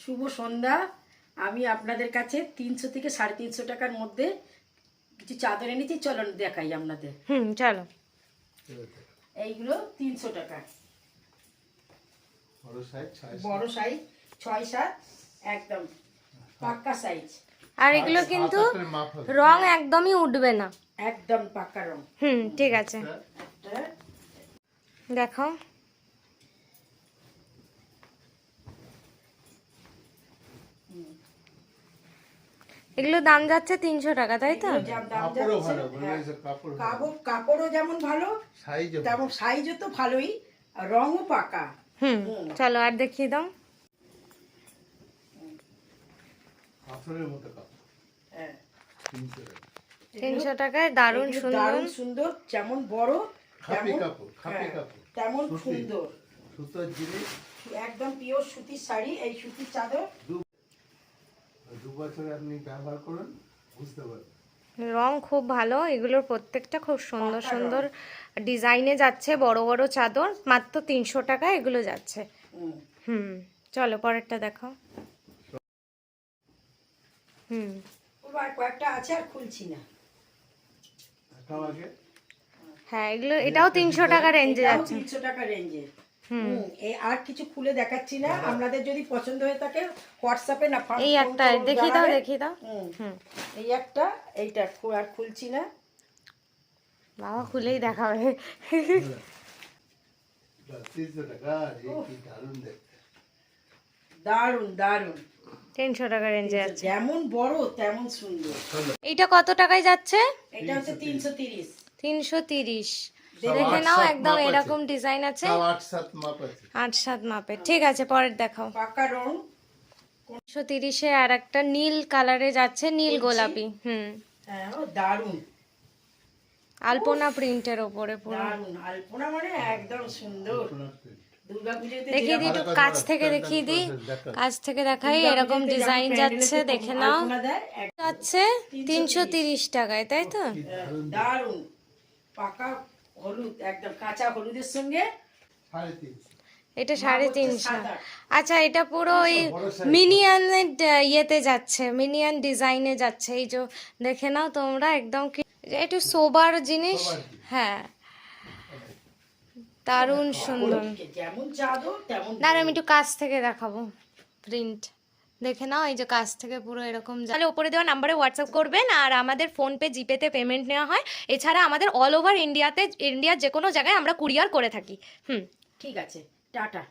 শুভ সন্ধ্যা। আমি আপনাদের কাছে 300 থেকে 350 টাকার মধ্যে কিছু চাদর এনেছি, চলো দেখাই আপনাদের। চলো। এইগুলো 300 টাকা, বড় সাইজ 6-7, একদম পাক্কা সাইজ। আর এগুলো কিন্তু রং একদমই উঠবে না, একদম পাক্কা রং। ঠিক আছে, দেখো। এগুলো দাম যাচ্ছে 300 টাকা, তাই তো? কাপড়ও যেমন ভালো, তেমন সাইজও তো ভালোই, আর রঙও পাকা। চলো আর দেখিয়ে দাও। 300 টাকায় দারুণ সুন্দর, যেমন বড় তেমন সুন্দর, সুতোর জিনিস, একদম পিওর সুতির শাড়ি। এই সুতির চাদর 2 বছর আপনি ব্যবহার করুন, বুঝতে পারবেন। রং খুব ভালো, এগুলোর প্রত্যেকটা খুব সুন্দর সুন্দর ডিজাইনে যাচ্ছে। বড় বড় চাদর মাত্র 300 টাকা এগুলো যাচ্ছে। চলো পরেরটা দেখো। কয়েকটা আছে, আর খুলছি না। হ্যাঁ, এগুলো এটাও 300 টাকা রেঞ্জে যাচ্ছে। 300 টাকা রেঞ্জে। আর কিছু খুলে দেখাচ্ছি না। আপনাদের যদি পছন্দ হয়ে থাকে হোয়াটসঅ্যাপে না, এই একটা দেখিয়ে দাও। এই একটা, এইটা আর খুলছি না। বাবা খুলেই দেখাবে। দারুন দারুন, 300 টাকা রেঞ্জে যাচ্ছে। যেমন বড় তেমন সুন্দর। এইটা কত টাকায় যাচ্ছে? এটা হচ্ছে 330। 330। দেখে নাও, একদম এরকম ডিজাইন আছে, 8-7 মাপের। ঠিক আছে, পরের দেখাও। পাকা রং। 330-এ আর একটা নীল কালারে যাচ্ছে, নীল গোলাপি। হ্যাঁ, দারুন। আলপনা প্রিন্টের উপরে পুরো। দারুন আলপনা, মানে একদম সুন্দর। দেখিয়ে দিই, একটু কাছ থেকে দেখিয়ে দিই, কাছ থেকে দেখাই। এরকম ডিজাইন যাচ্ছে, দেখে নাও। যাচ্ছে 330 টাকায়, তাই তো? দারুন পাকা হলুদ, একদম কাঁচা হলুদের সঙ্গে। এটা 350। আচ্ছা, এটা পুরো ওই মিনিয়ানের ইয়েতে যাচ্ছে, মিনিয়ান ডিজাইনে যাচ্ছে। এই যে দেখে নাও তোমরা, একদম একটু সোবার জিনিস। হ্যাঁ, দারুণ সুন্দর। দাঁড়া, আমি একটু কাছ থেকে দেখাবো প্রিন্ট, দেখে নাও। এই যে কাছ থেকে পুরো এরকম। তাহলে উপরে দেওয়া নাম্বারে হোয়াটসঅ্যাপ করবেন, আর আমাদের ফোনপে জিপেতে পেমেন্ট নেওয়া হয়। এছাড়া আমাদের অল ওভার ইন্ডিয়ার যে কোনো জায়গায় আমরা কুরিয়ার করে থাকি। ঠিক আছে, টাটা।